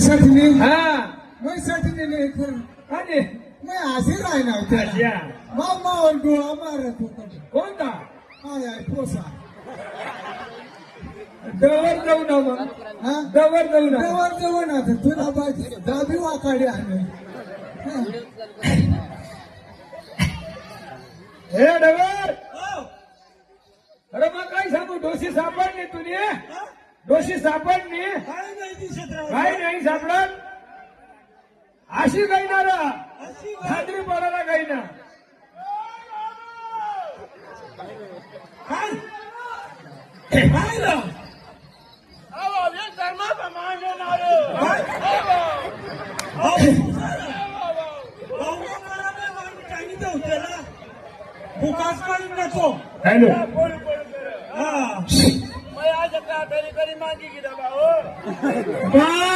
सटनी हा मैं सटनी नाही खरं आणि मैं हसी राहणार त्याला अच्छा. मामावर डोळा मारत होता कोणता हाय हाय पोसा दवर जाऊ ना मग हा दवर जाऊ ना जवळ जवळ ना तुला बाजी दाबी वाकाडे आहे हे डवर अरे मग काय सांगू डोशी सापडली तुझी डोशी सापडली काय नाही दिसत राव काही नाही सापडत अशी काही ना रा खात्री पडायला काही ना काय काय ना बुकाच काढून नको हॅलो हा बा